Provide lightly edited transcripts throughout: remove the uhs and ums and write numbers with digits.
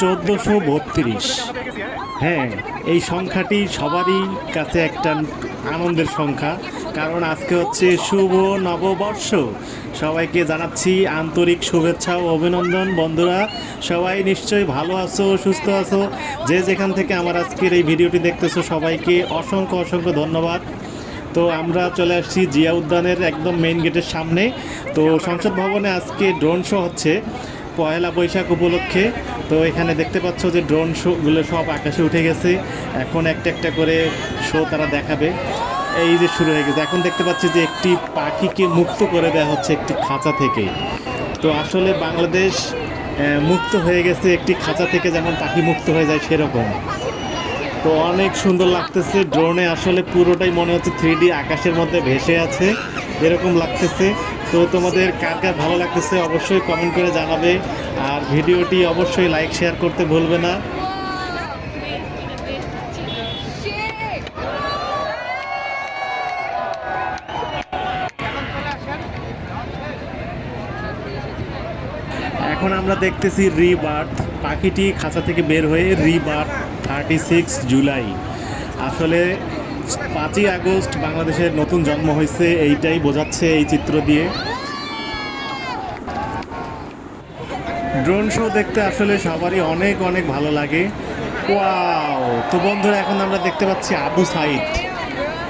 1432। হ্যাঁ, এই সংখ্যাটি সবারই কাছে একটা আনন্দের সংখ্যা, কারণ আজকে হচ্ছে শুভ নববর্ষ। সবাইকে জানাচ্ছি আন্তরিক শুভেচ্ছা ও অভিনন্দন। বন্ধুরা, সবাই নিশ্চয়ই ভালো আছো, সুস্থ আছো। যে যেখান থেকে আমার আজকের এই ভিডিওটি দেখতেছো, সবাইকে অসংখ্য অসংখ্য ধন্যবাদ। তো আমরা চলে আসছি জিয়া উদ্যানের একদম মেইন গেটের সামনে। তো সংসদ ভবনে আজকে ড্রোন শো হচ্ছে পয়লা বৈশাখ উপলক্ষে। তো এখানে দেখতে পাচ্ছ যে ড্রোন শোগুলো সব আকাশে উঠে গেছে। এখন একটা একটা করে শো তারা দেখাবে। এই যে শুরু হয়ে গেছে, এখন দেখতে পাচ্ছি যে একটি পাখিকে মুক্ত করে দেওয়া হচ্ছে একটি খাঁচা থেকে। তো আসলে বাংলাদেশ মুক্ত হয়ে গেছে একটি খাঁচা থেকে, যেমন পাখি মুক্ত হয়ে যায় সেরকম। তো অনেক সুন্দর লাগতেছে ড্রোনে, আসলে পুরোটাই মনে হচ্ছে 3D আকাশের মধ্যে ভেসে আছে এরকম লাগতেছে। তো তোমাদের কার কার ভালো লাগতেছে অবশ্যই কমেন্ট করে জানাবে, আর ভিডিওটি অবশ্যই লাইক শেয়ার করতে ভুলবে না। এখন আমরা দেখতেছি রিবার্থ, পাখিটি খাঁচা থেকে বের হয়ে রিবার্থ 36 জুলাই। আসলে 5ই আগস্ট বাংলাদেশের নতুন জন্ম হয়েছে, এইটাই বোঝাচ্ছে এই চিত্র দিয়ে। ড্রোন শো দেখতে আসলে সবারই অনেক অনেক ভালো লাগে। ওয়াও! তো বন্ধুরা, এখন আমরা দেখতে পাচ্ছি আবু সাইদ।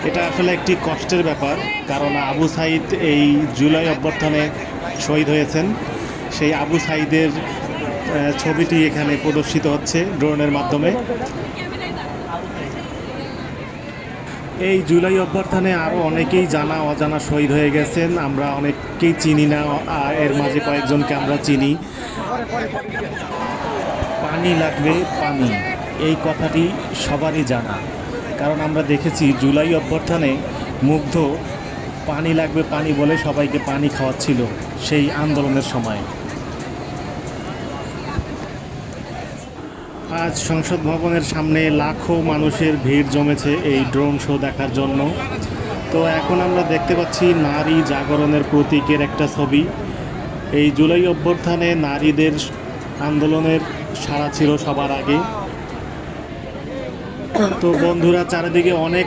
এটা আসলে একটি কষ্টের ব্যাপার, কারণ আবু সাইদ এই জুলাই অভ্যুত্থানে শহীদ হয়েছেন। সেই আবু সাইদের ছবিটি এখানে প্রদর্শিত হচ্ছে ড্রোনের মাধ্যমে। এই জুলাই অভ্যুত্থানে আরও অনেকেই জানা অজানা শহীদ হয়ে গেছেন, আমরা অনেককেই চিনি না, এর মাঝে কয়েকজনকে আমরা চিনি। পানি লাগবে পানি, এই কথাটি সবারই জানা, কারণ আমরা দেখেছি জুলাই অভ্যুত্থানে মুগ্ধ পানি লাগবে পানি বলে সবাইকে পানি খাওয়াচ্ছিল সেই আন্দোলনের সময়। আজ সংসদ ভবনের সামনে লাখো মানুষের ভিড় জমেছে এই ড্রোন শো দেখার জন্য। তো এখন আমরা দেখতে পাচ্ছি নারী জাগরণের প্রতীকের একটা ছবি। এই জুলাই অভ্যুত্থানে নারীদের আন্দোলনের সাড়া ছিল সবার আগে। তো বন্ধুরা, চারিদিকে অনেক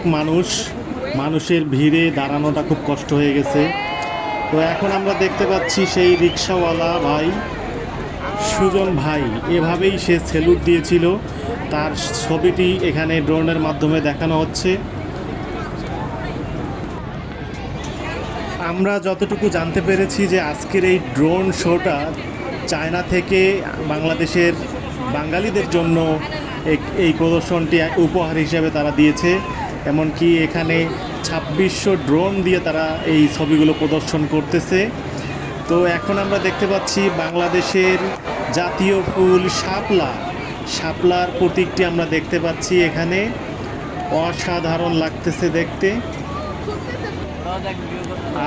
মানুষের ভিড়ে দাঁড়ানোটা খুব কষ্ট হয়ে গেছে। তো এখন আমরা দেখতে পাচ্ছি সেই রিক্সাওয়ালা ভাই সুজন ভাই, এভাবেই সে সেলুট দিয়েছিল, তার ছবিটি এখানে ড্রোনের মাধ্যমে দেখানো হচ্ছে। আমরা যতটুকু জানতে পেরেছি যে আজকের এই ড্রোন শোটা চায়না থেকে বাংলাদেশের বাঙালিদের জন্য এই প্রদর্শনটি উপহার হিসেবে তারা দিয়েছে। এমনকি এখানে 2600 ড্রোন দিয়ে তারা এই ছবিগুলো প্রদর্শন করতেছে। তো এখন আমরা দেখতে পাচ্ছি বাংলাদেশের জাতীয় ফুল শাপলার প্রতীকটি আমরা দেখতে পাচ্ছি এখানে। অসাধারণ লাগতেছে দেখতে।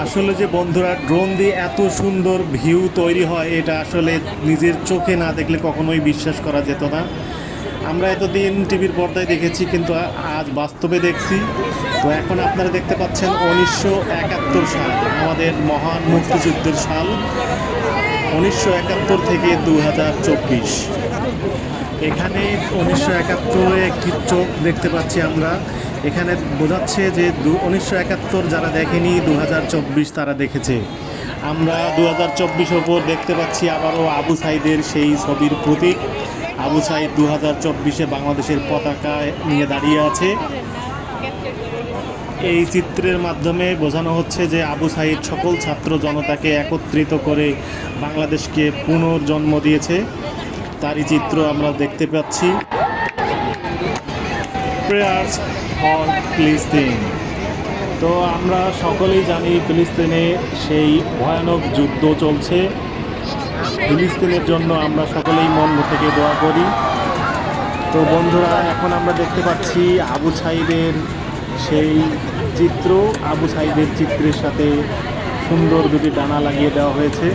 আসলে যে বন্ধুরা, ড্রোন দিয়ে এত সুন্দর ভিউ তৈরি হয়, এটা আসলে নিজের চোখে না দেখলে কখনোই বিশ্বাস করা যেত না। আমরা এতদিন টিভির পর্দায় দেখেছি, কিন্তু আজ বাস্তবে দেখছি। তো এখন আপনারা দেখতে পাচ্ছেন 1971 সাল, আমাদের মহান মুক্তিযুদ্ধের সাল, 1971 থেকে 2024। এখানে 1971 একটি চোখ দেখতে পাচ্ছি আমরা। এখানে বোঝাচ্ছে যে 1971 যারা দেখেনি 2024 তারা দেখেছে। আমরা 2024 ওপর দেখতে পাচ্ছি আবারও আবু সাইদের সেই ছবির প্রতীক। আবু সাইদ 2024-এ বাংলাদেশের পতাকা নিয়ে দাঁড়িয়ে আছে। এই চিত্রের মাধ্যমে বোঝানো হচ্ছে যে আবু সাইদ সকল ছাত্র জনতাকে একত্রিত করে বাংলাদেশকে পুনর্জন্ম দিয়েছে, তারই চিত্র আমরা দেখতে পাচ্ছি। প্রেয়ার্স ফর ফিলিস্তিন। তো আমরা সকলেই জানি ফিলিস্তিনে সেই ভয়ানক যুদ্ধ চলছে। ফিলিস্তিনের জন্য আমরা সকলেই মন থেকে দোয়া করি। তো বন্ধুরা, এখন আমরা দেখতে পাচ্ছি আবু সাইদের সেই চিত্র। আবু সাইদের চিত্রের সাথে সুন্দর দুটি ডানা লাগিয়ে দেওয়া হয়েছে।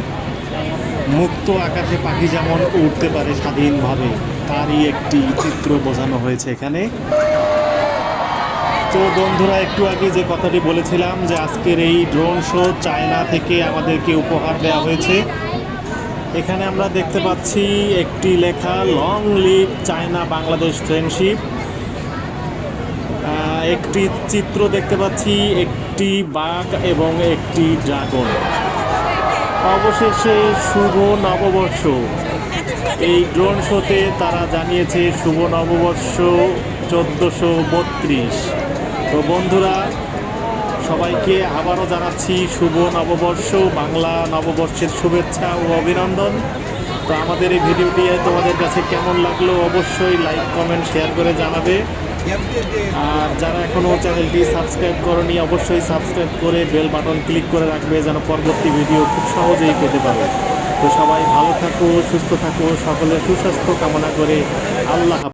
মুক্ত আকাশে পাখি যেমন উড়তে পারে স্বাধীনভাবে, তারই একটি চিত্র বোঝানো হয়েছে এখানে। তো বন্ধুরা, একটু আগে যে কথাটি বলেছিলাম যে আজকের এই ড্রোন শো চায়না থেকে আমাদেরকে উপহার দেওয়া হয়েছে। এখানে আমরা দেখতে পাচ্ছি একটি লেখা long live China Bangladesh friendship. একটি চিত্র দেখতে পাচ্ছি, একটি বাঘ এবং একটি ড্রাগন। অবশেষে শুভ নববর্ষ। এই ড্রোন শোতে তারা জানিয়েছে শুভ নববর্ষ 1432। তো বন্ধুরা, সবাইকে আবারও জানাচ্ছি শুভ নববর্ষ, বাংলা নববর্ষের শুভেচ্ছা ও অভিনন্দন। তো আমাদের এই ভিডিওটি তোমাদের কাছে কেমন লাগলো অবশ্যই লাইক কমেন্ট শেয়ার করে জানাবে। আর যারা এখনও চ্যানেলটি সাবস্ক্রাইব করনি অবশ্যই সাবস্ক্রাইব করে বেল বাটন ক্লিক করে রাখবে, যেন পরবর্তী ভিডিও খুব সহজেই পেতে পারো। তো সবাই ভালো থাকো, সুস্থ থাকো, সকলের সুস্বাস্থ্য কামনা করে আল্লাহ হাফেজ।